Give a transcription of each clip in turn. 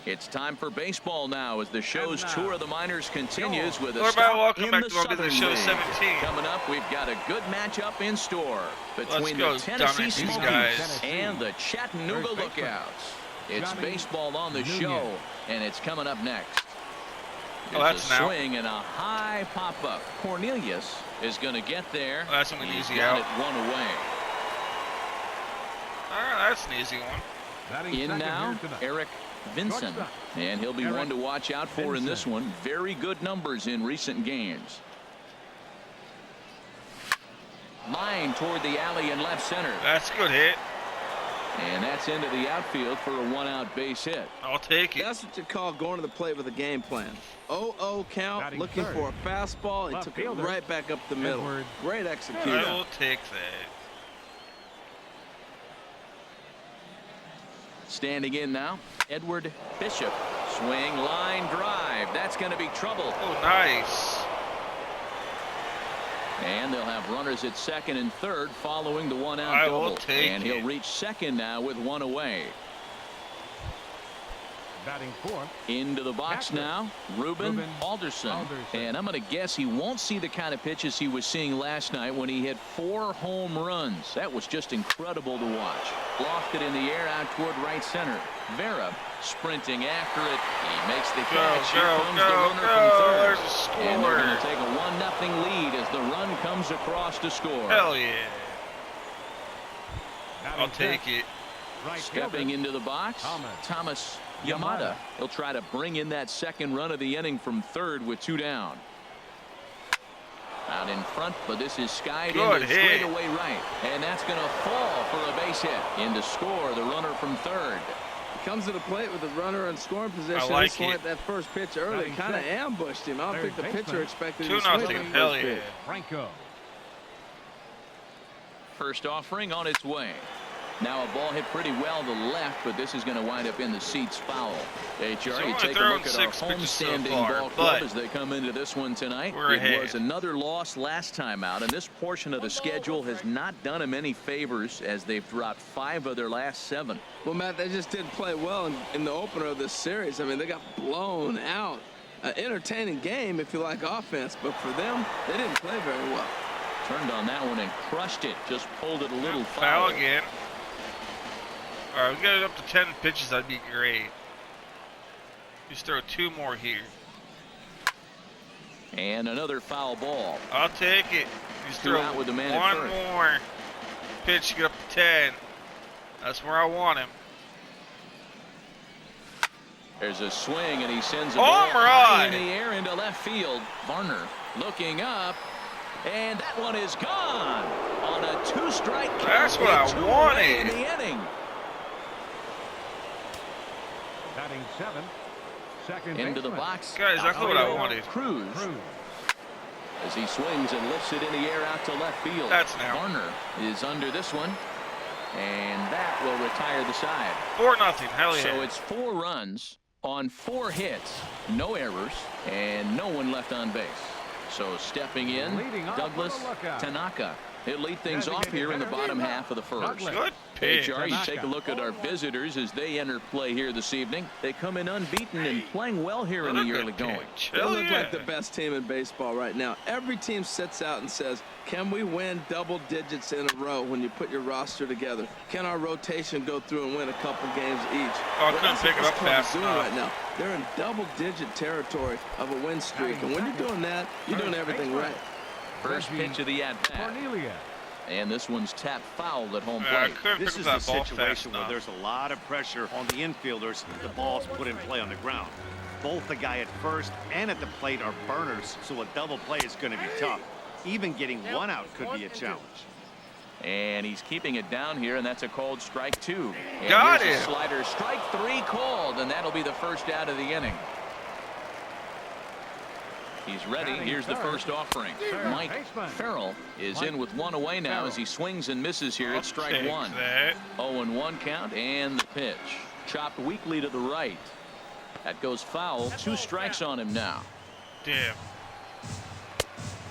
It's time for baseball now as the show's tour of the minors continues with a Welcome stop in back the to Southern the show League. 17. Coming up, we've got a good matchup in store between the Tennessee Smokies and the Chattanooga Lookouts. It's baseball on the show, and it's coming up next. There's a swing and a high pop-up. Cornelius is going to get there. That's an easy got out. it one away. That's an easy one. In now, Eric Vincent, and he'll be one to watch out for in this one. Very good numbers in recent games. Line toward the alley in left center. That's a good hit. And that's into the outfield for a one-out base hit. I'll take it. That's what you call going to the plate with a game plan. 0-0 count, looking for a fastball, and took it right back up the middle. Great execution. I will take that. Standing in now, Edward Bishop. Swing, line drive. That's going to be trouble. Oh, nice. And they'll have runners at second and third following the one-out I double. will take and he'll reach second now with one away. Batting fourth. Into the box now, Ruben Alderson. And I'm going to guess he won't see the kind of pitches he was seeing last night when he hit 4 home runs. That was just incredible to watch. Lofted in the air out toward right center. Vera sprinting after it. He makes the catch. Here comes the runner from third. And they're going to take a 1-0 lead as the run comes across to score. Hell yeah. I'll take it. Stepping into the box, Thomas Yamada. He'll try to bring in that second run of the inning from third with 2 down. Out in front, but this is skied into straightaway right. And that's going to fall for a base hit. In to score, the runner from third. He comes to the plate with the runner in scoring position. I like he swung at that first pitch early. Kind of ambushed him. I don't think the pitcher expected him to swing at the Hell first yeah. pitch. Franco. First offering on its way. Now a ball hit pretty well to left, but this is going to wind up in the seats foul. HR, you take a look at our homestanding ball club as they come into this one tonight. It was another loss last time out, and this portion of the schedule has not done them any favors as they've dropped 5 of their last 7. Well, Matt, they just didn't play well in the opener of this series. I mean, they got blown out. An entertaining game if you like offense, but for them, they didn't play very well. Turned on that one and crushed it. Just pulled it a little foul again. All right, we got it up to 10 pitches. That'd be great. Just throw 2 more here. And another foul ball. I'll take it. Just throw out with the man one more pitch to get up to 10. That's where I want him. There's a swing, and he sends a ball high in the air into left field. Varner looking up, and that one is gone on a 2-strike count. That's what I wanted. In the inning. Batting 7th. Second into the box. Guys, exactly what I wanted. Cruz. As he swings and lifts it in the air out to left field. That's now. Varner is under this one. And that will retire the side. 4-0. Hell yeah. So it's 4 runs on 4 hits, no errors, and no one left on base. So stepping in, Douglas Tanaka. He'll lead things off here in the bottom half of the first. Good pitch. HR, you take a look at our visitors as they enter play here this evening. They come in unbeaten and playing well here in the early going. They look like the best team in baseball right now. Every team sits out and says, can we win double digits in a row when you put your roster together? Can our rotation go through and win a couple games each? Oh, I couldn't pick it up fast enough. Right now. They're in double-digit territory of a win streak, and when you're doing that, you're doing everything right. First pitch of the at-bat. And this one's tapped foul at home plate. This is the situation where there's a lot of pressure on the infielders. The ball's put in play on the ground. Both the guy at first and at the plate are burners, so a double play is going to be tough. Even getting 1 out could be a challenge. And he's keeping it down here, and that's a called strike 2. And got it. it. Slider, strike 3 called, and that'll be the first out of the inning. He's ready. Here's the first offering. Mike Farrell is in with 1 away now as he swings and misses here at strike 1. 0-1 count and the pitch. Chopped weakly to the right. That goes foul. 2 strikes on him now. Damn.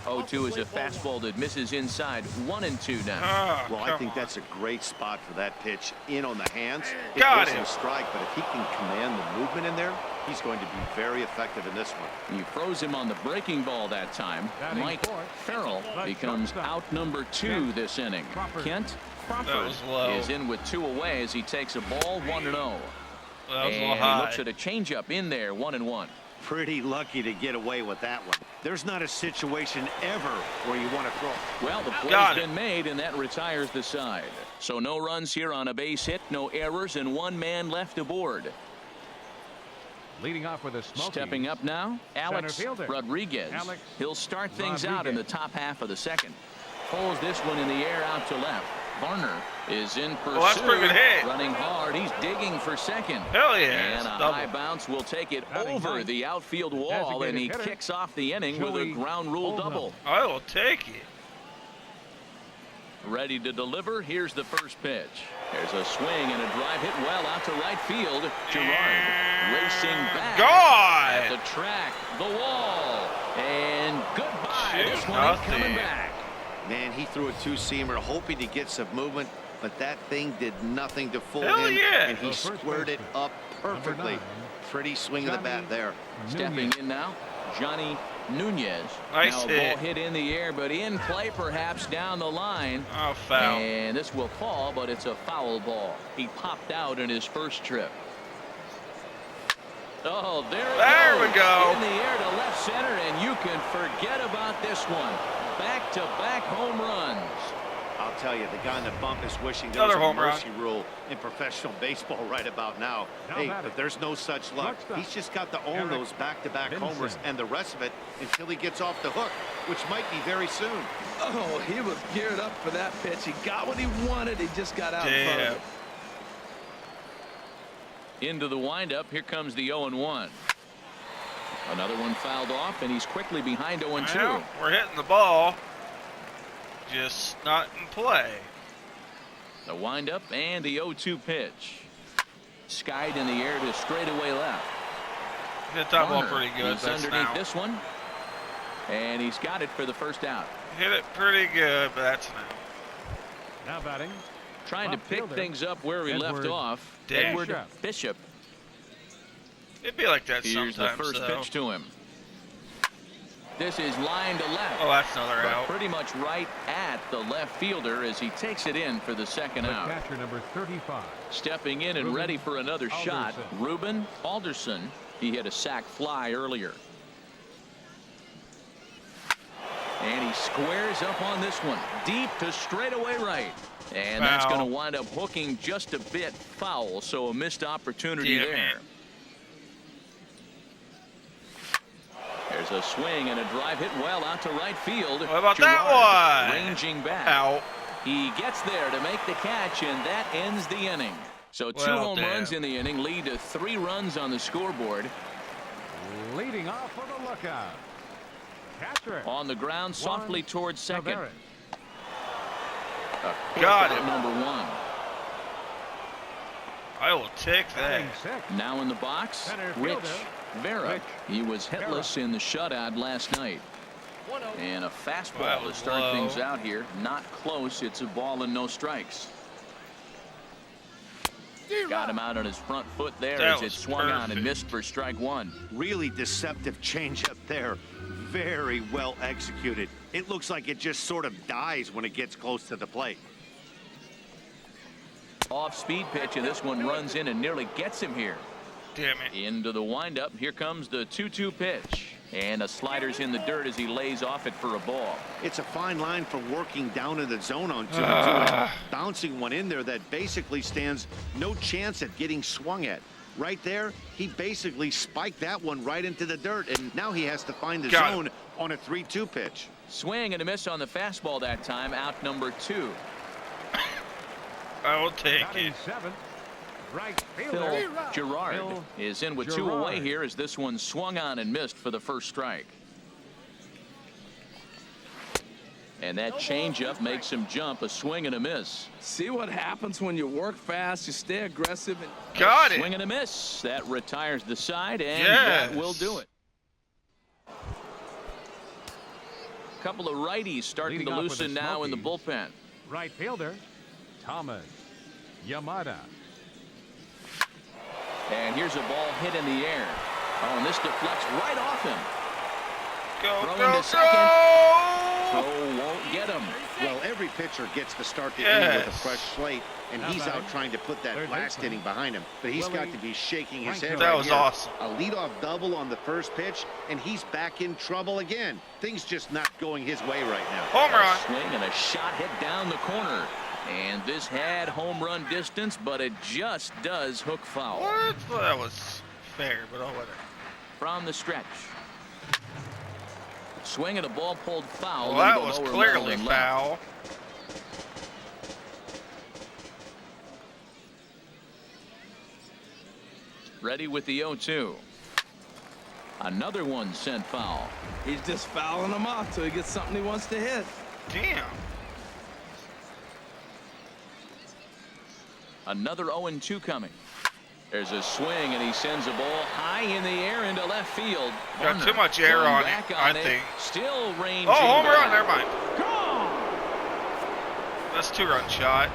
0-2 is a fastball that misses inside. 1-2 now. Well, I think that's a great spot for that pitch. In on the hands. It Got wasn't it. a strike, but if he can command the movement in there, he's going to be very effective in this one. He froze him on the breaking ball that time. Batting Mike fourth, Farrell the becomes shortstop. out number 2 this inning. Crawford. Kent That Crawford was low. is in with 2 away as he takes a ball 1-0. That was a little And he high. looks at a changeup in there, 1-1. Pretty lucky to get away with that one. There's not a situation ever where you want to throw. Well, the Got play's it. been made, and that retires the side. So no runs here on a base hit, no errors, and 1 man left aboard. Leading off with a smoky. Stepping up now, Alex fielder. Rodriguez. Alex He'll start things out in the Rodriguez. top half of the second. Pulls this one in the air out to left. Varner is in pursuit. Well, that's a pretty good hit. Running hard. He's digging for second. Hell yeah. And a Double. high bounce will take it Batting over ninth, the outfield wall, and he designated hitter, kicks off the inning with a Joey ground rule Oldham. double. I will take it. Ready to deliver. Here's the first pitch. There's a swing and a drive hit well out to right field. Gerard racing back at God. the track, the wall, and goodbye. This one ain't coming 2-0. back. Man, he threw a two-seamer hoping to get some movement, but that thing did nothing to fool Hell him, yeah. and he The first squared it baseman, up perfectly. number 9, Pretty swing of the bat there. Stepping in now, Johnny Nunez. Nice now a hit. ball hit in the air, but in play perhaps down the line. Oh, foul. And this will fall, but it's a foul ball. He popped out in his first trip. Oh, there There goes. we go. In the air to left center, and you can forget about this one. Back-to-back home runs. I'll tell you, the guy in the bump is wishing there Another was a home run. mercy rule in professional baseball right about now. Now Hey, batting. but there's no such luck. Shortstop. He's just got to own Eric those back-to-back Vincent. homers and the rest of it until he gets off the hook, which might be very soon. Oh, he was geared up for that pitch. He got what he wanted. He just got out in front of Damn. it. Into the windup. Here comes the 0-1. Another one fouled off, and he's quickly behind 0-2. Well, we're hitting the ball. Just not in play. The windup and the 0-2 pitch. Skied in the air to straightaway left. Hit that ball Varner pretty good. is That's underneath now. this one, and he's got it for the first out. Hit it pretty good, but that's now. Now batting. Trying to Left pick fielder, things up where he left Edward off. Bishop. Edward Bishop. It'd be like that Here's the sometimes, first though. pitch to him. This is line to left. Oh, that's another But out. pretty much right at the left fielder as he takes it in for the second The out. catcher number 35. Stepping in and Ruben ready for another shot, Alderson. Ruben Alderson. He hit a sac fly earlier. And he squares up on this one. Deep to straightaway right. And that's Foul. going to wind up hooking just a bit foul, so a missed opportunity Damn there. it. There's a swing and a drive hit well out to right field. What about Gerard that one? ranging back. Out. He gets there to make the catch, and that ends the inning. So two Well, home damn. runs in the inning lead to 3 runs on the scoreboard. Leading off for the lookout. Catcher. On the ground, softly Juan towards second. Tavares. A quick Got out it. number 1. I will take that. Batting sixth. Now in the box, Center Rich fielder, Vera. Rich He was hitless in the shutout last night. And a fastball That to was start low. things out here. Not close. It's a ball and no strikes. Got him out on his front foot there That as it was swung on and perfect. missed for strike 1. Really deceptive changeup there. Very well executed. It looks like it just sort of dies when it gets close to the plate. Off-speed pitch, and this one runs in and nearly gets him here. Damn it. Into the windup. Here comes the 2-2 pitch. And a slider's in the dirt as he lays off it for a ball. It's a fine line for working down in the zone on 2-2 and bouncing one in there that basically stands no chance at getting swung at. Right there, he basically spiked that one right into the dirt, and now he has to find the Got it. zone on a 3-2 pitch. Swing and a miss on the fastball that time. Out number 2. I will take Batting it. seventh. Right Phil fielder. Gerard Phil is in with 2 Gerard. away here as this one swung on and missed for the first strike. And that changeup makes him jump. A swing and a miss. See what happens when you work fast, you stay aggressive, and Got it. Swing and a miss. That retires the side, and Yes. that will do it. couple of righties starting Leading to off with the loosen now in the Smokies. bullpen. Right fielder, Thomas Yamada. And here's a ball hit in the air. Oh, and this deflects right off him. Go, Throwing go, to second. go! Throw won't get him. Well, every pitcher gets to start the inning with a Yes. fresh slate, and How he's about out him? trying to put that Third last baseman. inning behind him. But he's got Willie to be shaking his head Franco. That right was here. awesome. A leadoff double on the first pitch, and he's back in trouble again. Things just not going his way right now. Home run. A swing and a shot hit down the corner. And this had home run distance, but it just does hook foul. What? Well, that was fair, but oh, whatever. From the stretch. Swing and a ball pulled foul. Well, that into the was lower clearly level and left. foul. Ready with the 0-2. Another one sent foul. He's just fouling them off till he gets something he wants to hit. Damn. Another 0-2 coming. There's a swing, and he sends a ball high in the air into left field. Got Varner too much air going on it, back I it. think. Still ranging. Oh, home run. back. Never mind. That's a 2-run shot.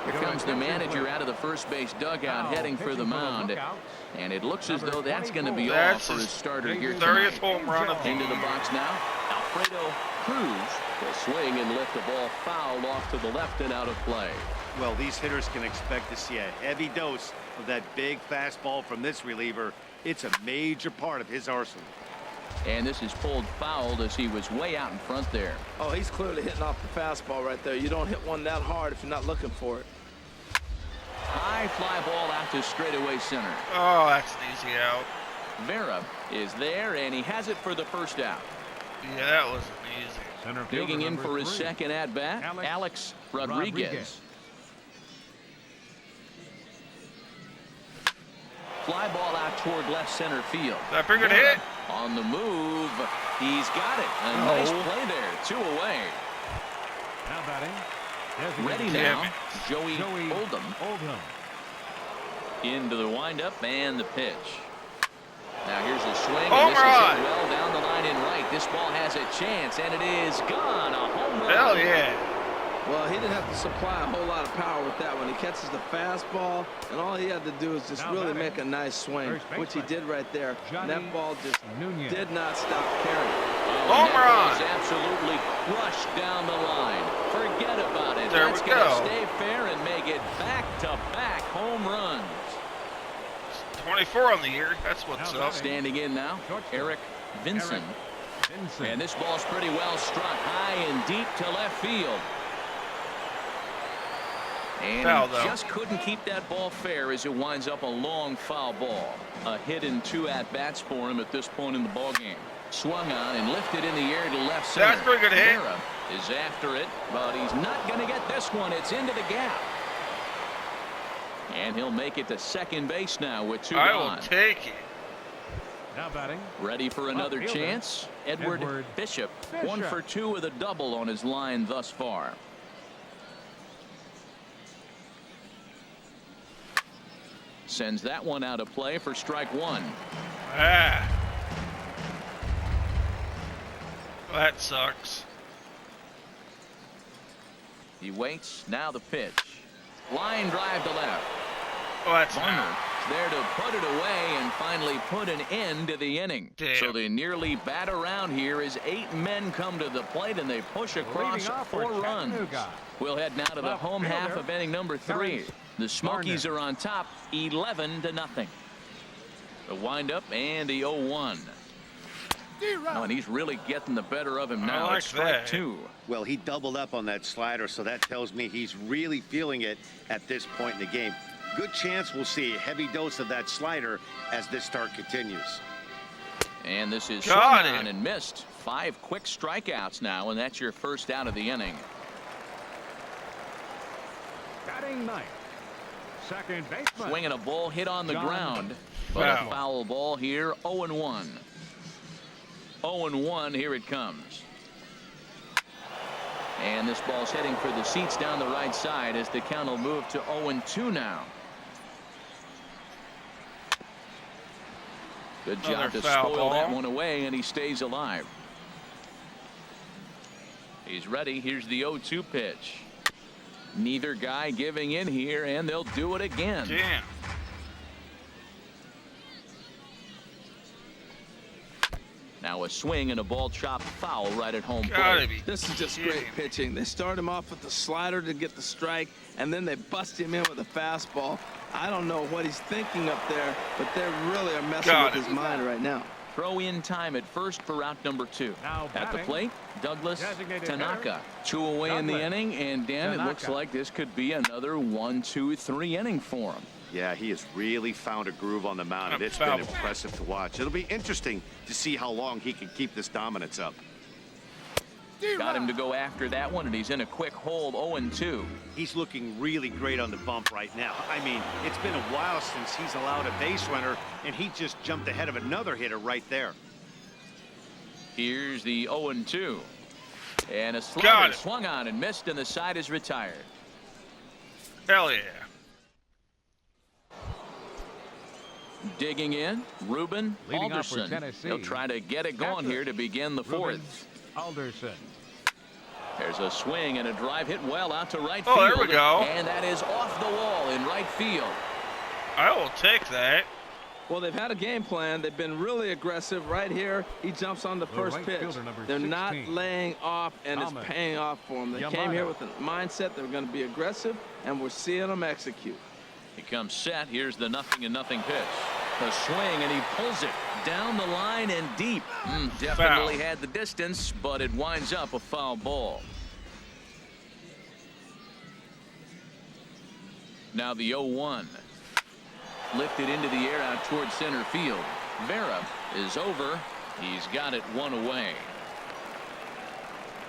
Here comes the manager out of the first base dugout, Now, heading for pitching the mound. lookout. And it looks as though that's going to be That's off for his his starter here 30th tonight. home run of the Into the year. box now. Alfredo Cruz will swing and lift the ball foul off to the left and out of play. Well, these hitters can expect to see a heavy dose of that big fastball from this reliever. It's a major part of his arsenal. And this is pulled fouled as he was way out in front there. Oh, he's clearly hitting off the fastball right there. You don't hit one that hard if you're not looking for it. High fly ball out to straightaway center. Oh, that's an easy out. Vera is there, and he has it for the first out. Yeah, that wasn't easy. Center fielder Digging in number for his 3. second at bat, Alex Rodriguez. Fly ball out toward left center field. That pretty good hit. On the move, he's got it. A No. nice play there. 2 away. Now batting. Ready designated now, Damn it. Joey Oldham Oldham. into the windup and the pitch. Now here's a swing, Home and this run. is hit well down the line in right. This ball has a chance, and it is gone. A home run. Hell yeah. Well, he didn't have to supply a whole lot of power with that one. He catches the fastball, and all he had to do is just Now really batting. make a nice swing, First which he baseman, did right there. And Johnny that ball just Nunez. did not stop carrying. Home That run. ball's absolutely crushed down the line. Forget about it. There That's we gonna go. stay fair and make it back-to-back home runs. 24 on the year. That's what's Now up. Standing in now, Eric Vinson. Vincent. And this ball's pretty well struck high and deep to left field. And Foul, he though. just couldn't keep that ball fair as it winds up a long foul ball. A hit in 2 at-bats for him at this point in the ballgame. Swung on and lifted in the air to left center. That's a pretty good hit. Vera is after it, but he's not going to get this one. It's into the gap. And he'll make it to second base now with 2 I gone. will take it. Now batting. Ready for another Outfielder, chance. Edward Bishop. 1 for 2 with a double on his line thus far. Sends that one out of play for strike 1. Ah. Well, that sucks. He waits. Now the pitch. Line drive to left. Oh, that's Varner out. there to put it away and finally put an end to the inning. Damn. So they nearly bat around here as 8 men come to the plate and they push across Leading off for 4 runs. Chattanooga. We'll head now to the Left home half fielder, of inning number 3. Terrence The Smokies Varner. are on top 11-0. The windup and the 0-1. Oh, and he's really getting the better of him now. like It's strike that. 2. Well, he doubled up on that slider, so that tells me he's really feeling it at this point in the game. Good chance we'll see a heavy dose of that slider as this start continues. And this is Got swung on it. and missed. 5 quick strikeouts now, and that's your first out of the inning. Batting ninth. Second baseman. Swinging a ball hit on the John ground. But a Foul. foul ball here. 0-1. 0-1. Here it comes. And this ball's heading for the seats down the right side as the count will move to 0-2 now. Good job Another to foul spoil that ball. one away, and he stays alive. He's ready. Here's the 0-2 pitch. Neither guy giving in here, and they'll do it again. Damn. Now a swing and a ball chopped foul right at home Gotta plate. be This is just kidding great me. pitching. They start him off with the slider to get the strike, and then they bust him in with a fastball. I don't know what he's thinking up there, but they really are messing Got with it. his mind right now. Throw in time at first for route number 2. Now At the batting, plate, Douglas designated Tanaka. 2 away in the Douglas inning, and Dan, it looks Tanaka. like this could be another 1, 2, 3 inning for him. Yeah, he has really found a groove on the mound, and it's Foul been ball. impressive to watch. It'll be interesting to see how long he can keep this dominance up. Got him to go after that one, and he's in a quick hold, 0-2. He's looking really great on the bump right now. I mean, it's been a while since he's allowed a base runner, and he just jumped ahead of another hitter right there. Here's the 0-2. And a Got slider it. swung on and missed, and the side is retired. Hell yeah. Digging in, Ruben Leading off for Alderson. Tennessee. He'll try to get it going Catcher, here to begin the Ruben 4th. Alderson. There's a swing and a drive hit well out to right Oh, field. there we go. And that is off the wall in right field. I will take that. Well, they've had a game plan. They've been really aggressive. Right here, he jumps on the first right pitch. fielder, number They're not 16. laying off, and Thomas. it's paying off for them. They came here with a mindset they were going to be aggressive, and we're seeing them execute. He comes set. Here's the 0-0 pitch. The swing, and he pulls it down the line and deep. Definitely Foul. had the distance, but it winds up a foul ball. Now the 0-1. Lifted into the air out towards center field. Vera is over. He's got it 1 away.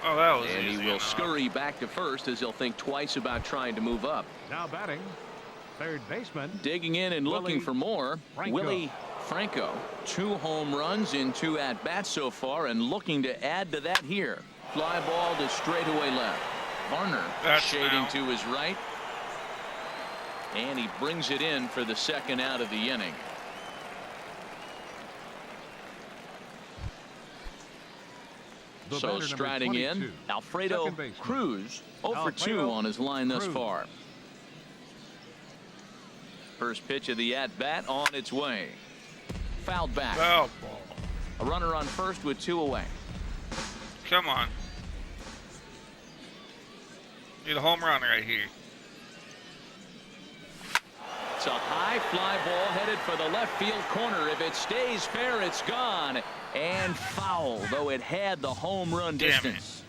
Oh, that was And he easy will enough. scurry back to first as he'll think twice about trying to move up. Now batting, third baseman. Digging in and looking Willie for more. Franco. Willie Franco. 2 home runs in 2 at-bats so far, and looking to add to that here. Fly ball to straightaway left. Varner That's shading foul. to his right. And he brings it in for the second out of the inning. The So batter, number striding in, 22, Alfredo second baseman. Cruz. 0 for 2 Alfredo on his line thus Cruz. far. First pitch of the at-bat on its way. Fouled back. Foul ball. A runner on first with 2 away. Come on. Need a home run right here. It's a high fly ball headed for the left field corner. If it stays fair, it's gone. And foul, though it had the home run Damn it. distance.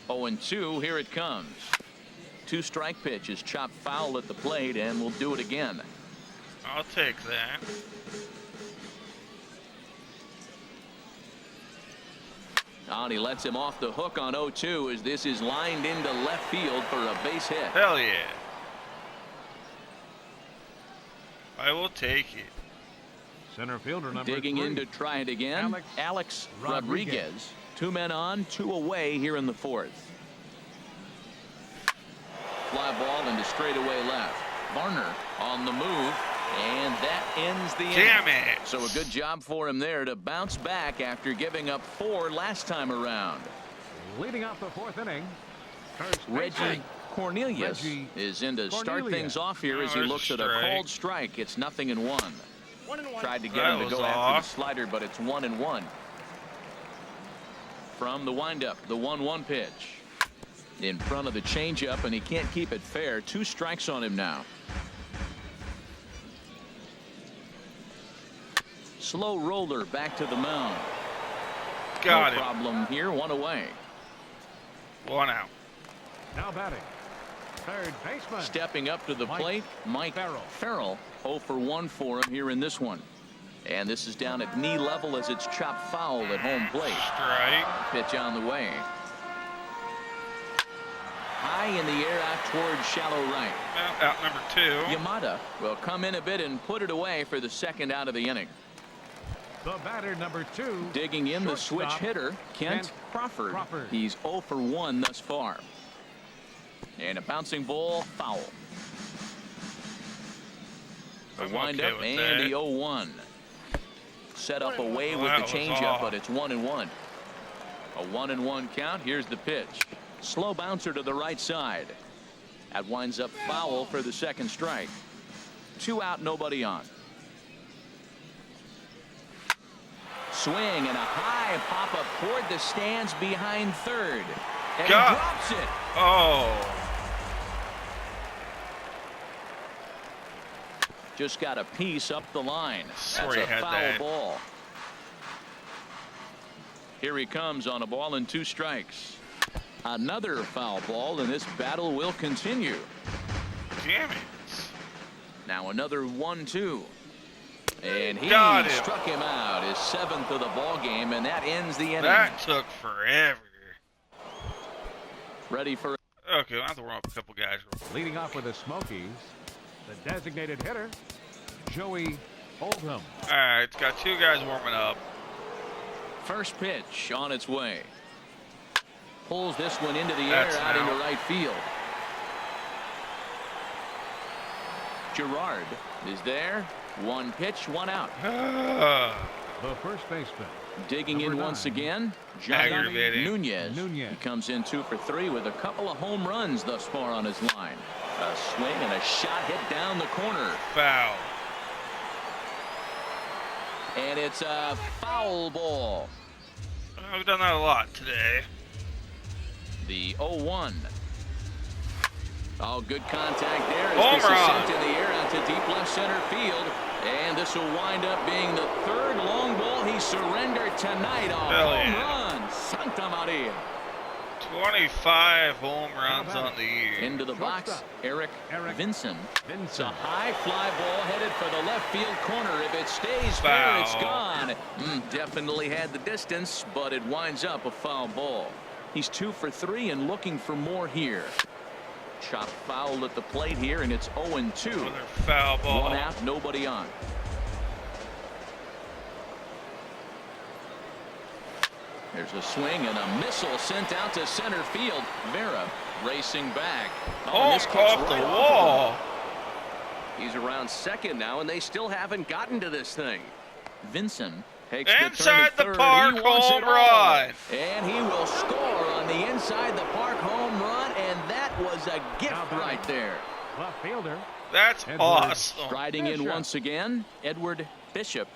0-2, here it comes. 2-strike pitch is chopped foul at the plate, and we'll do it again. I'll take that. And he lets him off the hook on 0-2 as this is lined into left field for a base hit. Hell yeah. I will take it. Center fielder number Digging 3. in to try it again. Alex Rodriguez. 2 men on, 2 away here in the 4th. Fly ball into straightaway left. Varner on the move, and that ends the Damn inning. it. So a good job for him there to bounce back after giving up 4 last time around. Leading off the 4th inning. First Reggie baseman. Cornelius Reggie is in to start Cornelius. things off here as he there's a looks at a strike. cold strike. It's 0-1. Tried to get That him to was go after the off. slider, but it's 1-1. From the windup, the 1-1 pitch. In front of the changeup, and he can't keep it fair. 2 strikes on him now. Slow roller back to the mound. Got no it. problem here. 1 away. 1 out. Now batting, third baseman. Stepping up to the Mike plate, Mike Farrell. 0 for 1 for him here in this one. And this is down at knee level as it's chopped foul at home plate. Strike. Pitch on the way. High in the air out towards shallow right. Well, out number 2. Yamada will come in a bit and put it away for the second out of the inning. The batter number 2. Digging in the switch shortstop, hitter, Kent Crawford. He's 0 for 1 thus far. And a bouncing ball, foul. The I'm windup okay with and that. the 0-1. set up away with the changeup, but it's 1-1. A 1-1 count. Here's the pitch. Slow bouncer to the right side. That winds up foul for the second strike. 2 out, nobody on. Swing and a high pop up toward the stands behind third. And he drops it. Oh. Just got a piece up the line. Sorry, That's a had foul that. ball. Here he comes on a ball and 2 strikes. Another foul ball, and this battle will continue. Damn it. Now another 1-2. And he Got him. struck him out, his 7th of the ball game, and that ends the inning. That took forever. Ready for. Okay, I'll have to warm up a couple guys. Leading off with the Smokies, the designated hitter, Joey Oldham. All right, it's got 2 guys warming up. First pitch on its way. Pulls this one into the air, out into right field. Gerard is there. 1 pitch, 1 out. The first baseman. Digging in once again, Aggravating. Nunez. He comes in 2 for 3 with a couple of home runs thus far on his line. A swing and a shot hit down the corner. Foul. And it's a foul ball. I've done that a lot today. The 0-1. Oh, good contact there. Home This is run. sent in the air out to deep left center field. And this will wind up being the 3rd long ball he surrendered tonight. A home run. Santa Maria. 25 home runs on the year. Into the box, Eric Vincent. It's a Vincent. high fly ball headed for the left field corner. If it stays fair, it's gone. Definitely had the distance, but it winds up a foul ball. He's 2 for 3 and looking for more here. Chop foul at the plate here, and it's 0-2. Another foul ball. 1 out, nobody on. There's a swing and a missile sent out to center field. Vera racing back. Oh, this kicks off the right wall. He's around second now, and they still haven't gotten to this thing. Vincent takes Inside the the turn to third. park He wants home it all. run. And he will score on the inside the park home run, and that was a gift right there. Left fielder. That's Edward. awesome. Striding in Bishop. once again, Edward Bishop.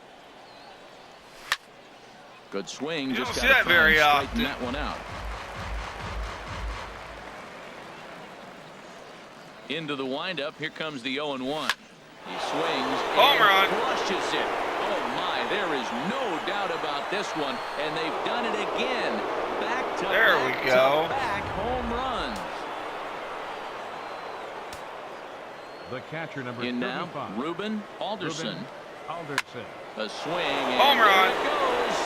Good swing. You Just don't see gotta that very try and straighten often. that one out. Into the windup. Here comes the 0-1. He swings Home and run. crushes it. Oh my, there is no doubt about this one, and they've done it again. Back to There back we go. to back home runs. The catcher, number In now, 35. Ruben Alderson. Ruben Alderson. A swing. And Home run. there it goes.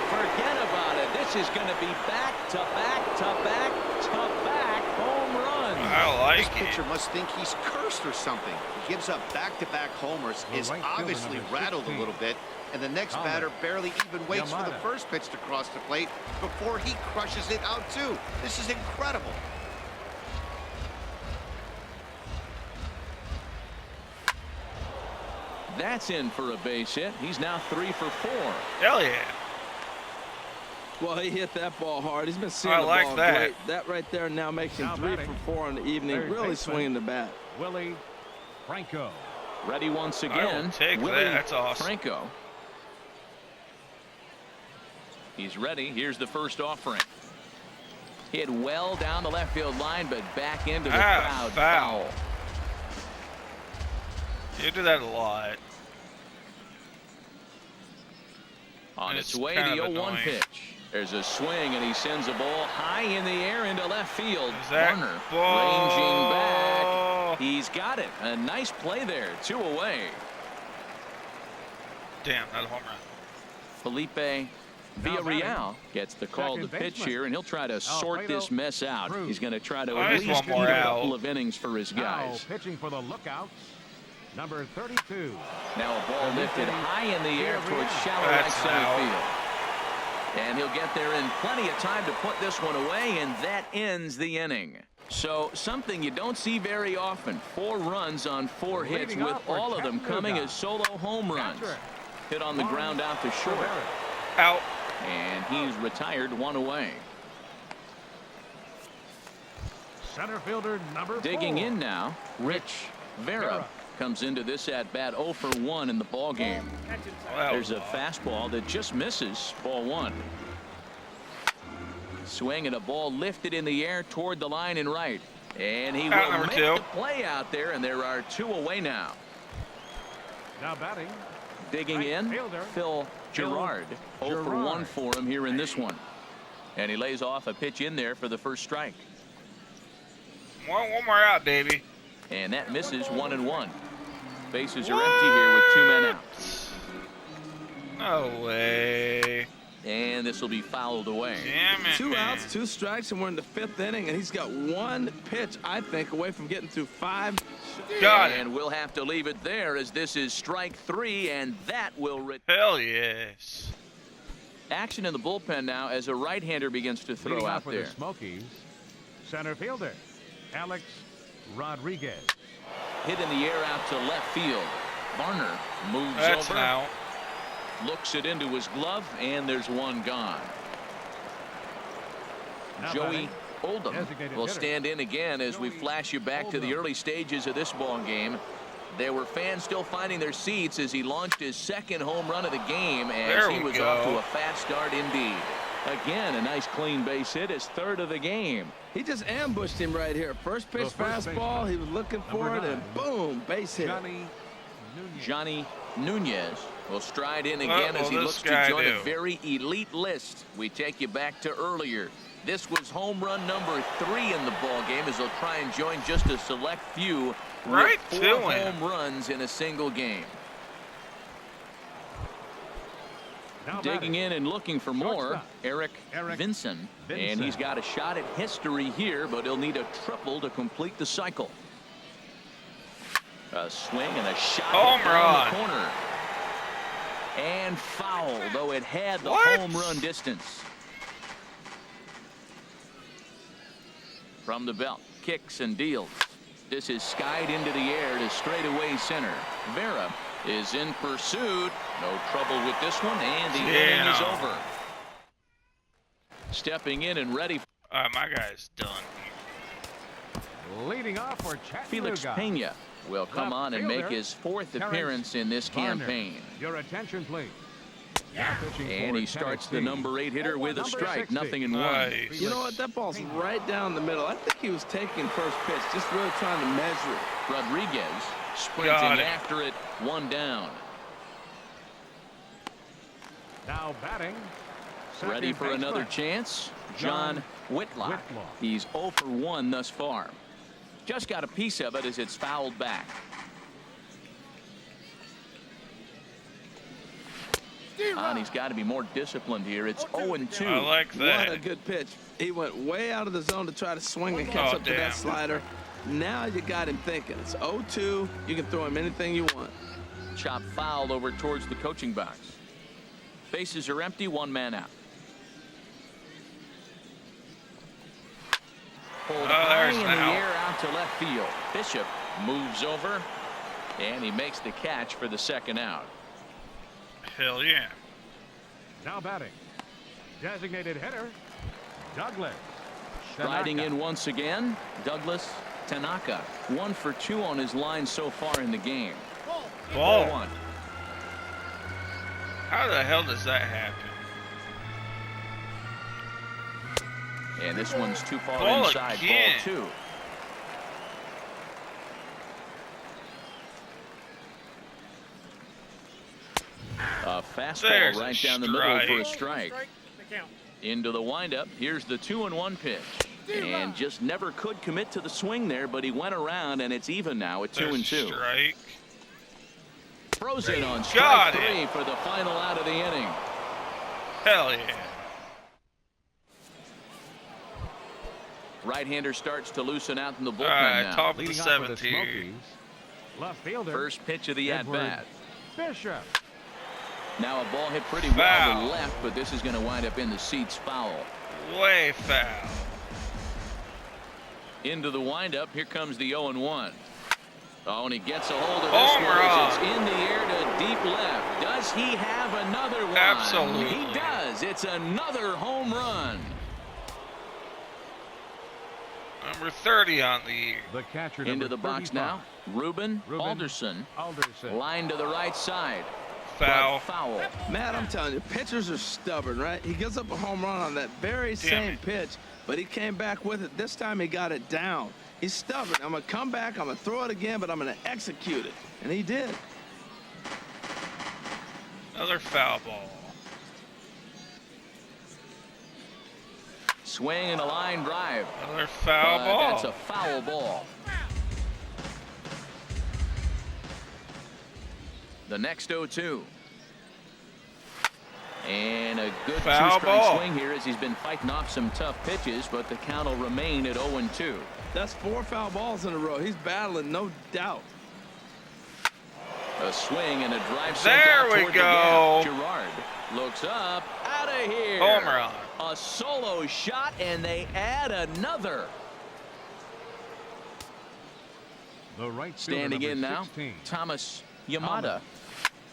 Forget about it. This is going to be back to back to back to back home runs. I like This it. pitcher must think he's cursed or something. He gives up back-to-back homers, The is right fielder, obviously number rattled 16. a little bit, and the next Thomas. batter barely even waits for the Yamada. first pitch to cross the plate before he crushes it out too. This is incredible. That's in for a base hit. He's now 3 for 4. Hell yeah. Well, he hit that ball hard. He's been seeing I the like ball that. great. That right there now makes him Now 3 batting. for 4 in the evening. Third Really baseman. swinging the bat. Willie Franco. Ready once I will again. take Willie that. That's awesome. Franco. He's ready. Here's the first offering. Hit well down the left field line, but back into the crowd. Foul. You do that a lot. On It's its way, kind the of 0-1 annoying. pitch. There's a swing, and he sends a ball high in the air into left field. Is that Warner ball? ranging back. He's got it. A nice play there. 2 away. Damn, not a home run. Felipe Villarreal gets the call to Second pitch baseman. here, and he'll try to sort Alfredo this mess out. Cruz. He's going to try to Nice at least one more eat a out. couple of innings for his Now guys. pitching for the Lookouts, number 32. Now a ball lifted high in the air towards shallow right That's center out. field. And he'll get there in plenty of time to put this one away, and that ends the inning. So something you don't see very often. 4 runs on 4 hits, Leading with up for all of them coming Chattanooga. as solo home runs. Catcher, Hit on the ground out to short. Out. And he's retired, 1 away. Center fielder number Digging 4. in now, Rich Vera comes into this at bat 0 for 1 in the ball game. There's a fastball that just misses, ball 1. Swing and a ball lifted in the air toward the line and right. And he will make the play out there, and there are 2 away now. Now batting. Digging in, Phil Gerard. 0 for 1 for him here in this one. And he lays off a pitch in there for the first strike. One more out, baby. And that misses, 1-1. Bases are empty here with 2 men out. No way. And this will be fouled away. Damn it, 2 man. outs, 2 strikes, and we're in the 5th inning, and he's got 1 pitch, I think, away from getting through 5. Got it. And we'll have to leave it there as this is strike 3, and that will Hell yes. action in the bullpen now as a right-hander begins to throw Leading out off for there. the Smokies, center fielder Alex Rodriguez. Hit in the air out to left field. Varner moves That's over, now. looks it into his glove, and there's 1 gone. Now Joey batting, Oldham designated will hitter. stand in again as we flash you back to the early stages of this ball game. There were fans still finding their seats as he launched his 2nd home run of the game as he was off to a fast start indeed. Again, a nice clean base hit, his 3rd of the game. He just ambushed him right here. First pitch fastball, he was looking for it, and boom, base hit. Johnny Nunez will stride in again as he looks to join a very elite list. We take you back to earlier. This was home run number 3 in the ball game as they'll try and join just a select few with 4 home runs in a single game. Now Digging batting, in and looking for more, shortstop, Eric Vinson. And he's got a shot at history here, but he'll need a triple to complete the cycle. A swing and a shot Home down run. the corner. And foul, though it had the home run distance. From the belt, kicks and deals. This is skied into the air to straightaway center. Vera is in pursuit. No trouble with this one, and the inning is over. Stepping in and ready. My guy's done. leading off for Chattanooga. Felix Pena will come on and make his 4th appearance in this campaign. Your attention, please. And he starts the number 8 hitter with a strike, 0-1. Nice. You know what? That ball's right down the middle. I think he was taking first pitch, just really trying to measure it. Rodriguez sprinting after it, 1 down. Now batting. Ready for another chance? John Whitlock. He's 0 for 1 thus far. Just got a piece of it as it's fouled back. And he's got to be more disciplined here. It's 0-2. I like that. What a good pitch. He went way out of the zone to try to swing and catch up to that slider. Now you got him thinking. It's 0-2. You can throw him anything you want. Chop foul over towards the coaching box. Bases are empty, 1 man out. Pulled high in the air out to left field. Bishop moves over, and he makes the catch for the 2nd out. Hell yeah. Now batting. Designated hitter, Douglas. Striding in once again, Douglas Tanaka. 1 for 2 on his line so far in the game. Ball. 1. How the hell does that happen? And this one's too far Ball inside. again. Ball 2. A fastball right down the middle for a strike. Into the windup. Here's the 2-1 pitch. And just never could commit to the swing there, but he went around, and it's even now at 2-2. Strike. Throws it on strike 3 for the final out of the inning. Hell yeah. Right-hander starts to loosen out in the bullpen All right, now. top of the Leading off for the 7th. Smokies, left fielder. First pitch of the at-bat. Bishop. Now a ball hit pretty well to the left, but this is going to wind up in the seats foul. Way foul. Into the windup. Here comes the 0-1. Oh, and he gets a hold of this one as it's in the air to deep left. Does he have another one? Absolutely. He does. It's another home run. Number 30 on the year. The catcher Into the box 35. now. Ruben Alderson. Line to the right side. Foul. Foul. Man, I'm telling you, pitchers are stubborn, right? He gives up a home run on that very same pitch, but he came back with it. This time he got it down. He's stubborn. I'm going to come back, I'm going to throw it again, but I'm going to execute it. And he did. Another foul ball. Swing and a line drive. Another foul ball. That's a foul ball. The next 0-2. And a good foul two-strike ball. swing here as he's been fighting off some tough pitches, but the count will remain at 0-2. That's 4 foul balls in a row. He's battling, no doubt. A swing and a drive There sent out we toward go. the gap. Gerard looks up, out of here. Home run. A solo shot, and they add another. The right Standing fielder, in number now, 16. Thomas Yamada.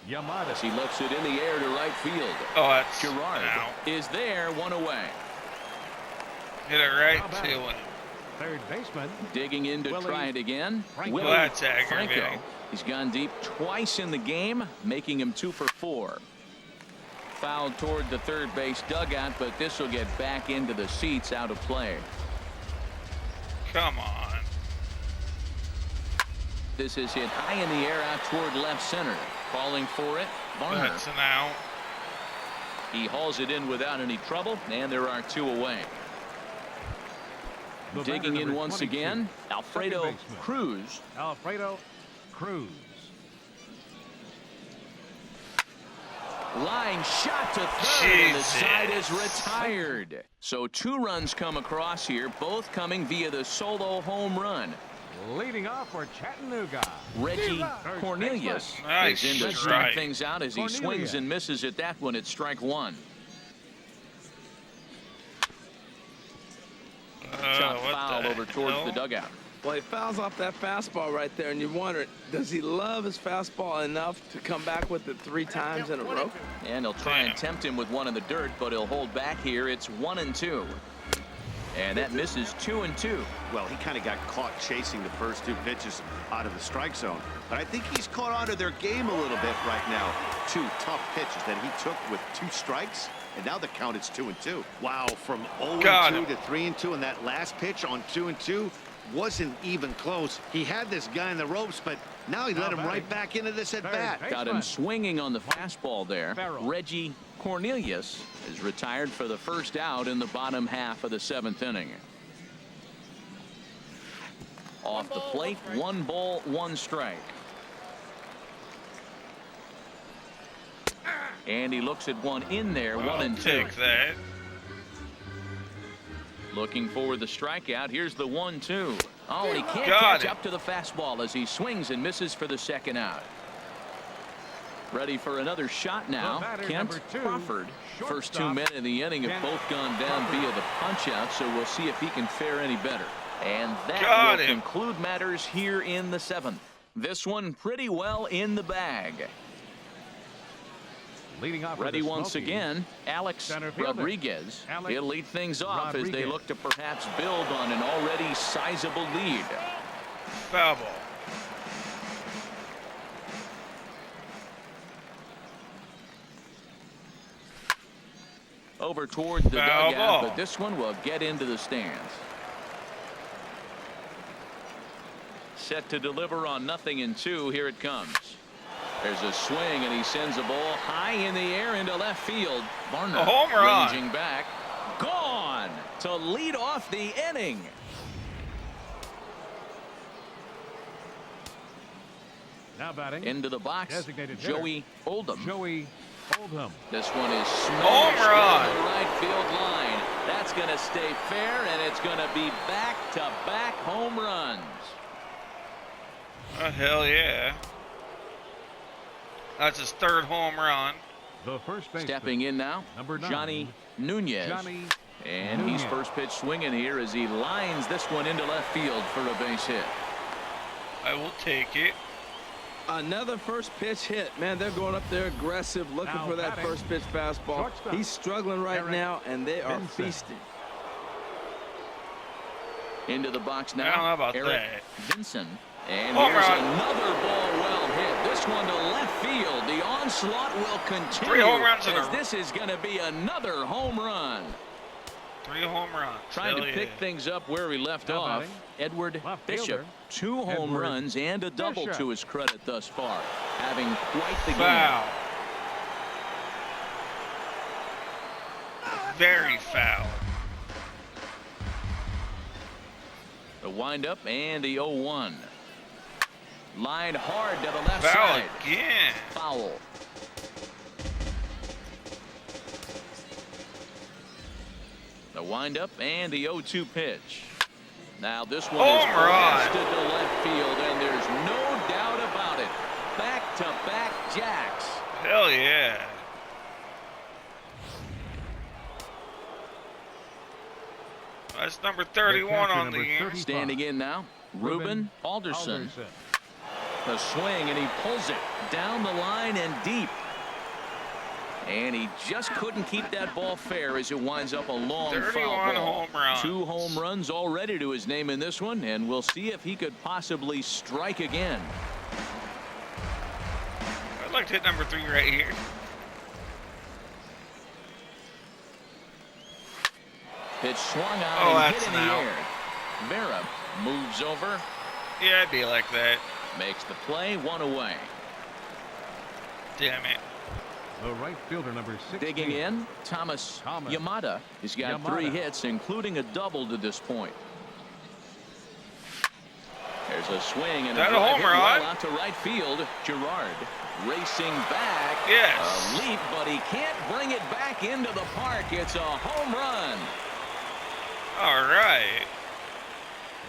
Yamada. He lifts it in the air to right field. Oh, that's Gerard out. is there, one away. Hit it right How about to it? him. Third baseman. Digging in to Willie try it again. Franco. Willie Well, that's aggravating. Franco. He's gone deep twice in the game, making him 2 for 4. Fouled toward the third base dugout, but this will get back into the seats, out of play. Come on. This is hit high in the air out toward left center. Calling for it, Varner. That's an out. He hauls it in without any trouble, and there are 2 away. The batter, Digging in number once 22. again, Alfredo Second baseman. Cruz. Alfredo Cruz. Line shot to third, and the Jesus. side is retired. So 2 runs come across here, both coming via the solo home run. Leading off for Chattanooga. Reggie Third Cornelius baseman. Nice is in to strike. strike things out as he Cornelius. swings and misses at that one at strike 1. Shot What foul the over towards hell? the dugout. Well, he fouls off that fastball right there, and you wonder, does he love his fastball enough to come back with it 3 times in a row? And he'll try and Damn. tempt him with one in the dirt, but he'll hold back here. It's 1-2. And that misses 2-2. Well, he kind of got caught chasing the first 2 pitches out of the strike zone. But I think he's caught on to their game a little bit right now. 2 tough pitches that he took with 2 strikes. And now the count is 2-2. Wow, from Got 0-2 him. to 3-2, and that last pitch on 2-2 wasn't even close. He had this guy in the ropes, but now he let him right back into this at bat. Got him swinging on the fastball there. Farrell. Reggie Cornelius is retired for the first out in the bottom half of the 7th inning. Off the plate, 1 ball, 1 strike. And he looks at one in there, I'll 1-2. take that. Looking for the strikeout. Here's the 1-2. Oh, and he can't Got catch it. up to the fastball as he swings and misses for the second out. Ready for another shot now. The batter, Kent number 2, Crawford. First 2 shortstop, men in the inning have Kent both gone down Crawford. via the punch-out, so we'll see if he can fare any better. And that Got will him. conclude matters here in the 7th. This one pretty well in the bag. Leading off for Ready the once Smokies. again, Alex Center fielder, Rodriguez. Alex He'll lead things off as they Rodriguez. look to perhaps build on an already sizable lead. Foul ball. Over toward the Foul dugout, ball. but this one will get into the stands. Set to deliver on 0-2. Here it comes. There's a swing, and he sends a ball high in the air into left field. Varner A home run. ranging back. Gone to lead off the inning. Now batting. Into the box, Designated hitter. Joey Oldham. Joey Oldham. This one is smashed Home run. down the right field line. That's going to stay fair, and it's going to be back-to-back home runs. Oh, hell yeah. That's his 3rd home run. The first baseman. Stepping in now, Number 9. Johnny Nunez. Johnny And he's Nunez. first pitch swinging here as he lines this one into left field for a base hit. I will take it. Another first pitch hit. Man, they're going up there aggressive, looking Now for that batting. first pitch fastball. Shortstop. He's struggling right Eric now, and they are Vincent. feasting. Into the box now. I don't know about Eric that. Vincent. And Home here's run. another ball well hit. This one to left field. The onslaught will continue. 3 home runs in a as row. this is going to be another home run. 3 home runs. Trying Hell to pick yeah. things up where we left Now off. batting, Edward left Bishop. fielder, 2 home Edward runs and a double Bishop. to his credit thus far. Having quite the game. Foul. Very foul. The windup and the 0-1. Line hard to the left Foul side. again. Foul. The windup and the 0-2 pitch. Now this one is Home run. blasted to left field, and there's no doubt about it. Back-to-back jacks. Hell yeah. That's number 31 on the year. Standing in now, Ruben Alderson. The swing, and he pulls it down the line and deep. And he just couldn't keep that ball fair as it winds up a long 31 foul ball. home runs. 2 home runs already to his name in this one, and we'll see if he could possibly strike again. I'd like to hit number 3 right here. Pitch swung out Oh, and that's hit in an the out. air. Vera moves over, Yeah, I'd be like that. makes the play, 1 away. Damn it. The right fielder, number 16. Digging in, Thomas Yamada. He's got 3 Yamada. hits, including a double to this point. There's a swing and That a a drive home hit run? well out to right field. Gerard racing back. Yes. A leap, but he can't bring it back into the park. It's a home run. All right.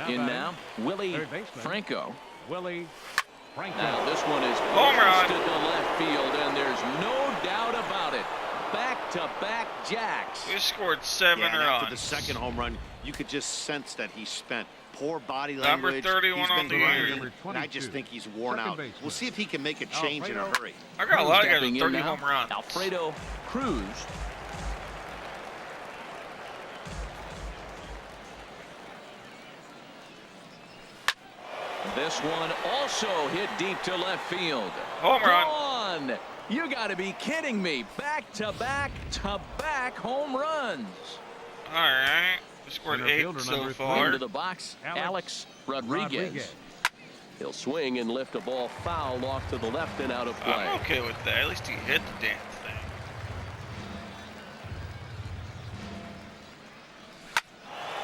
In batting, now, Willie third baseman. Franco. Willie Franco. Now this one is Home run. blasted to left field, and there's no doubt about it. Back-to-back jacks. We scored 7 Yeah, and runs. after the second home run, you could just sense that he spent poor body Number language. 31 He's on been the year. grinding, Number and I just 22. think he's worn Second out. baseman. We'll see if he can make a change in a Alfredo. hurry. I got a lot of guys Stepping with in 30 now, home runs. Alfredo Cruz. This one also hit deep to left field. Home run. Gone. You got to be kidding me. Back-to-back home runs. All right. We scored Center 8 fielder, so number far. Into the box, Alex Rodriguez. He'll swing and lift a ball foul off to the left and out of play. I'm okay with that. At least he hit the damn thing.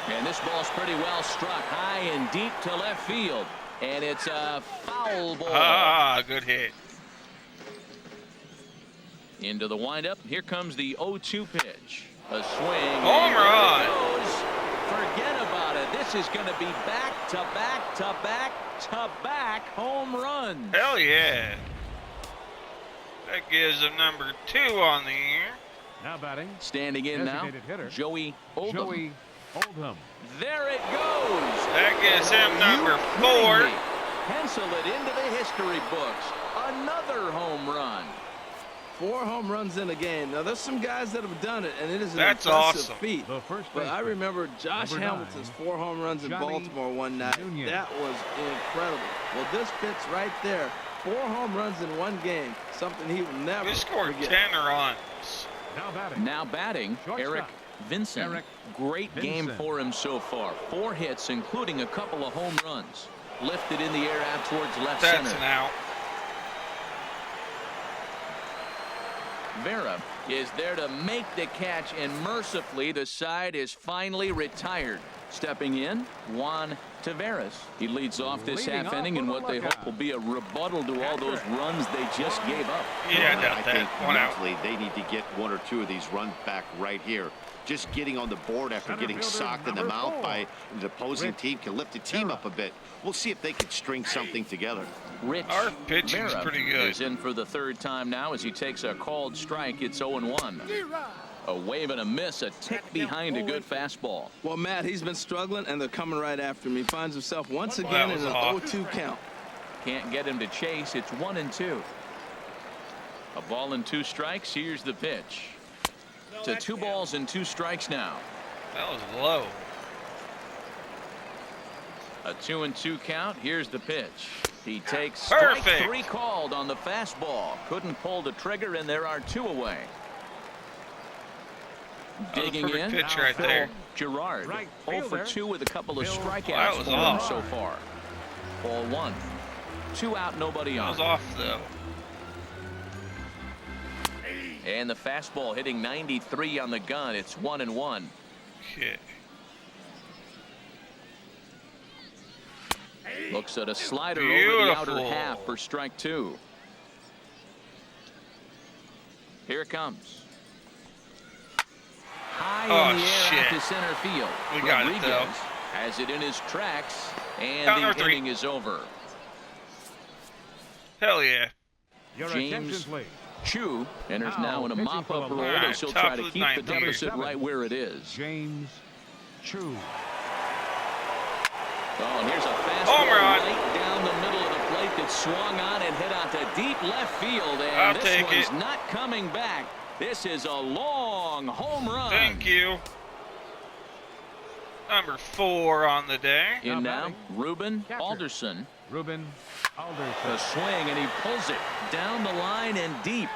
And this ball's pretty well struck high and deep to left field. And it's a foul ball. Ah, good hit. Into the windup. Here comes the 0-2 pitch. A swing. Home and run. there it goes. Forget about it. This is going to be back-to-back-to-back-to-back home runs. Hell yeah. That gives him number 2 on the year. Now batting, Standing in now, designated hitter, Joey Oldham. Joey Oldham. There it goes. That gives him Are number you 4. kidding me? Pencil it into the history books. Another home run. 4 home runs in a game. Now, there's some guys that have done it, and it is an That's impressive awesome. feat. The first But I baseman, remember Josh number 9, Hamilton's 4 home runs in Johnny Baltimore one night. Union. That was incredible. Well, this fits right there. 4 home runs in one game. Something he will never We scored forget. 10 runs. Now batting, Shortstop. Eric Vincent. Eric Great game Vincent. for him so far. 4 hits, including a couple of home runs. Lifted in the air out towards left That's center. an out. Vera is there to make the catch, and mercifully the side is finally retired. Stepping in, Juan Taveras. He leads off this Leading half off inning for in the what they lookout. hope will be a rebuttal to all those runs they just gave up. Yeah, I doubt I that. think 1 out. mentally they need to get 1 or 2 of these runs back right here. Just getting on the board after Center getting fielder, socked in the number mouth 4. by the opposing team can lift the team up a bit. We'll see if they can string something together. Rich Our pitching's Vera pretty good. is in for the 3rd time now as he takes a called strike. It's 0-1. A wave and a miss, a tick behind a good fastball. Well, Matt, he's been struggling, and they're coming right after him. He finds himself once Well, again that in was an off. 0-2 count. Can't get him to chase. It's 1-2. A ball and 2 strikes. Here's the pitch. To 2 balls and 2 strikes now. That was low. A 2-2 count. Here's the pitch. He takes Perfect. strike 3 called on the fastball. Couldn't pull the trigger, and there are 2 away. Digging in. Pitch right there. Gerard, Right 0 for fielder. 2 with a couple of Bill. strikeouts was for him off. so far. Ball 1. 2 out, nobody That on. was off though. And the fastball hitting 93 on the gun. It's 1-1. Okay. Looks at a slider over the outer Beautiful. half for strike 2. Here it comes. High in the air shit. out to center field. We got it, though. Has it in his tracks, and Count number the 3. inning is over. Hell yeah. Your James attention, please. Chu enters Now, now in a pitching mop-up for the role Alright, as he'll top try of to the keep the ninth here. deficit right where it is. James Chu. Oh, and here's a Home fastball run. right down the middle of the plate that swung on and hit out to deep left field. And I'll this take one's it. not coming back. This is a long home run. Thank you. Number 4 on the day. In Now now, batting, Ruben catcher. Alderson. Ruben A Alderson. swing, and he pulls it down the line and deep.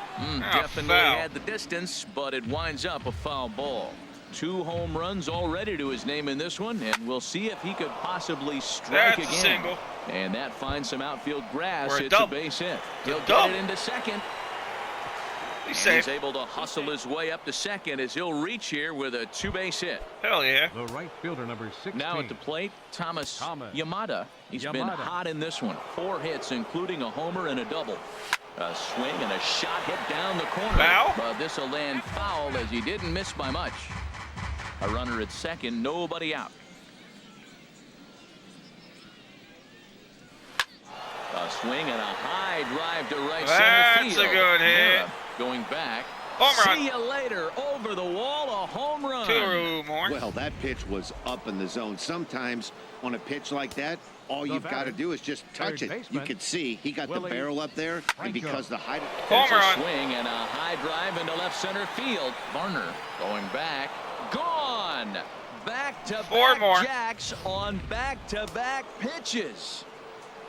Definitely foul. had the distance, but it winds up a foul ball. 2 home runs already to his name in this one, and we'll see if he could possibly strike That's a again. single. And that finds some outfield grass. Or a It's a double. base hit. He'll get double. it into second. He's And he's safe. able to hustle his way up to second as he'll reach here with a 2-base hit. Hell yeah. The right fielder, number 16. Now at the plate, Thomas Yamada. He's been Yamada. hot in this one. 4 hits, including a homer and a double. A swing and a shot hit down the corner. Foul? But this will land foul as he didn't miss by much. A runner at second, nobody out. A swing and a high drive to right That's center field. a good hit. Mara going back. Home run. See you later. Over the wall, a home run. 2 more. Well, that pitch was up in the zone. Sometimes on a pitch like that, all The you've got to batter, do is just touch third it. You baseman, can see he got the Willie barrel up there, and Franco. because the height. There's Home a run. swing and a high drive into left center field. Varner going back. Gone. 4 Back-to-back more. jacks on back-to-back pitches.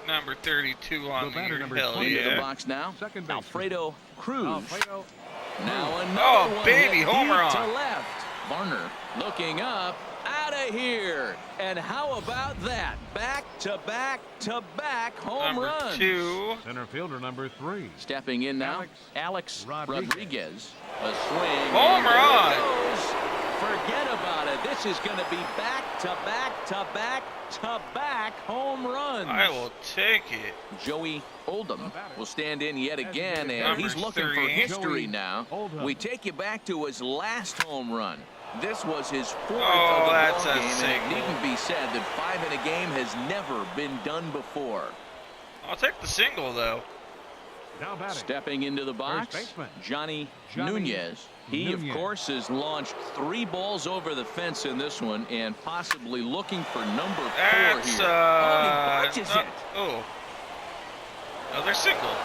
Number 32 on The batter, here. number Hell 20. Into the yeah. box now. Second baseman. Alfredo Cruz. Alfredo. Now another Oh, one baby, hit homer deep to on. left. Varner looking up. Out of here. And how about that? Back-to-back-to-back home Number runs. 2. Center fielder, number 3. Stepping in now, Alex Alex Rodriguez. Rodriguez. A swing. Home and there run. it goes. Forget about it. This is going to be back-to-back-to-back-to-back home runs. I will take it. Joey Oldham will stand in yet again, and Number he's looking for 3. history Joey now. Oldham. We take you back to his last home run. This was his 4th Oh, of the that's a ball game, and it single. needn't be said that 5 in a game has never been done before. I'll take the single though. Now batting. Stepping into the box, baseman, Johnny Johnny Nunez. He, of Nunez. course, has launched 3 balls over the fence in this one and possibly looking for number 4 That's here. Oh, he botches it. Oh. Another single.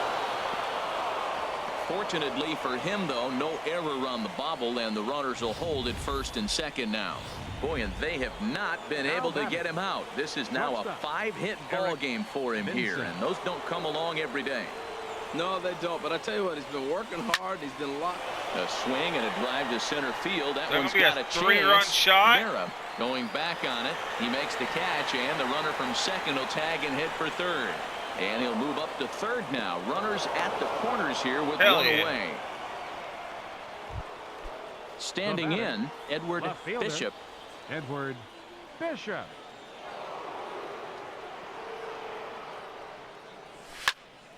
Fortunately for him, though, no error on the bobble, and the runners will hold at first and second now. Boy, and they have not been Now able to batting. get him out. This is now a Shortstop, 5-hit ball Eric game for him here, Vincent. and those don't come along every day. No, they don't. But I tell you what, he's been working hard. He's been locked. A swing and a drive to center field. That That one's would be a got a 3-run chance. shot. Mara going back on it. He makes the catch, and the runner from second will tag and hit for third. And he'll move up to third now. Runners at the corners here with Hell one yeah. away. Standing The batter, in, Edward left fielder. Bishop. Edward Bishop.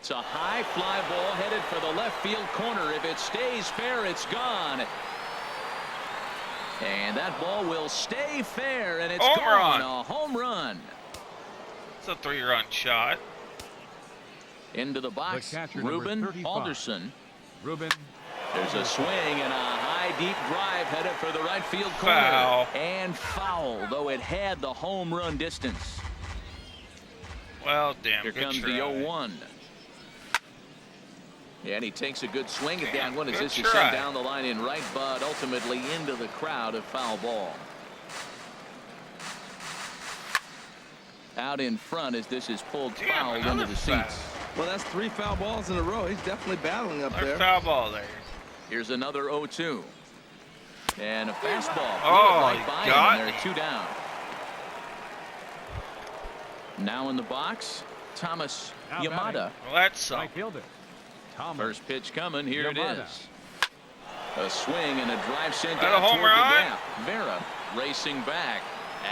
It's a high fly ball headed for the left field corner. If it stays fair, it's gone. And that ball will stay fair, and it's Home gone. run. A home run. It's a 3-run shot. Into the box, The catcher, number Ruben 35. Alderson. Ruben. There's a swing and a high deep drive headed for the right field corner. Foul. And foul, though it had the home run distance. Well, damn. Here Good comes try. the 0-1. Yeah, and he takes a good swing at that one as good this is try. sent down the line in right, but ultimately into the crowd, a foul ball. Out in front as this is pulled foul into another the foul. seats. Well, that's 3 foul balls in a row. He's definitely battling up Another there. foul ball there. Here's another 0-2. And a fastball. Oh, Right he by got him, and me. they're 2 down. Now in the box, Thomas Now Yamada. batting. Well, that's Right fielder. Thomas. First pitch coming. Here it Yamada. is. A swing and a drive sent That a out home toward the run? gap. Vera racing back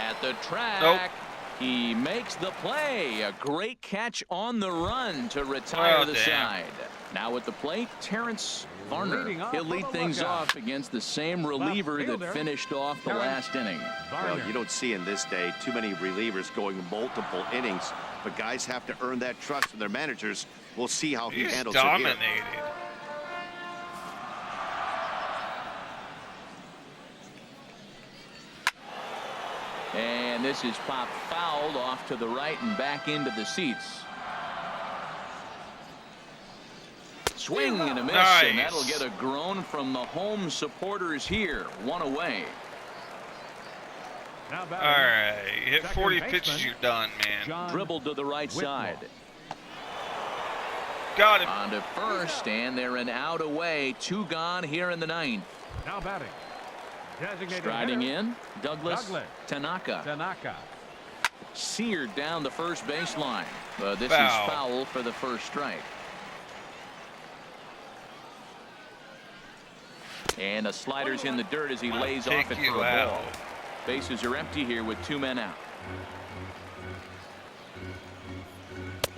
at the track. Nope. He makes the play. A great catch on the run to retire Oh, the damn. side. Now at the plate, Terrence Varner. Leading off He'll for lead the things lookout. off against the same reliever that fielder, finished off the Terrence last inning. Well, you don't see in this day too many relievers going multiple innings, but guys have to earn that trust from their managers. We'll see how he He's handles it here. dominated. And this is popped fouled off to the right and back into the seats. Swing and a miss, Nice. and that'll get a groan from the home supporters here. 1 away. Now All batting. right. You hit Second 40 baseman, pitches, you're done, man. John Dribbled to the right Whitmore. side. Got him. On to first, and they're an out away. 2 gone here in the 9th. Now batting. Designated Striding hitter, in, Douglas Douglas. Tanaka. Tanaka. Seared down the first baseline. But this Foul. is foul for the first strike. And the slider's in the dirt as he lays off Take it for you a out. ball. Bases are empty here with 2 men out.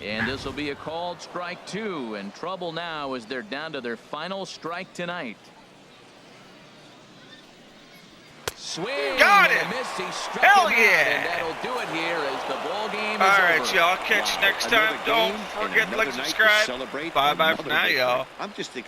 And this will be a called strike 2, and trouble now as they're down to their final strike tonight. Swing Got and it. a miss. He struck Hell him out, yeah. and that'll do it here as the ball game is All over. right, y'all. Catch you next time. Another Don't game and forget to another like, night to subscribe. celebrate Bye-bye for another now, victory. y'all. I'm just excited.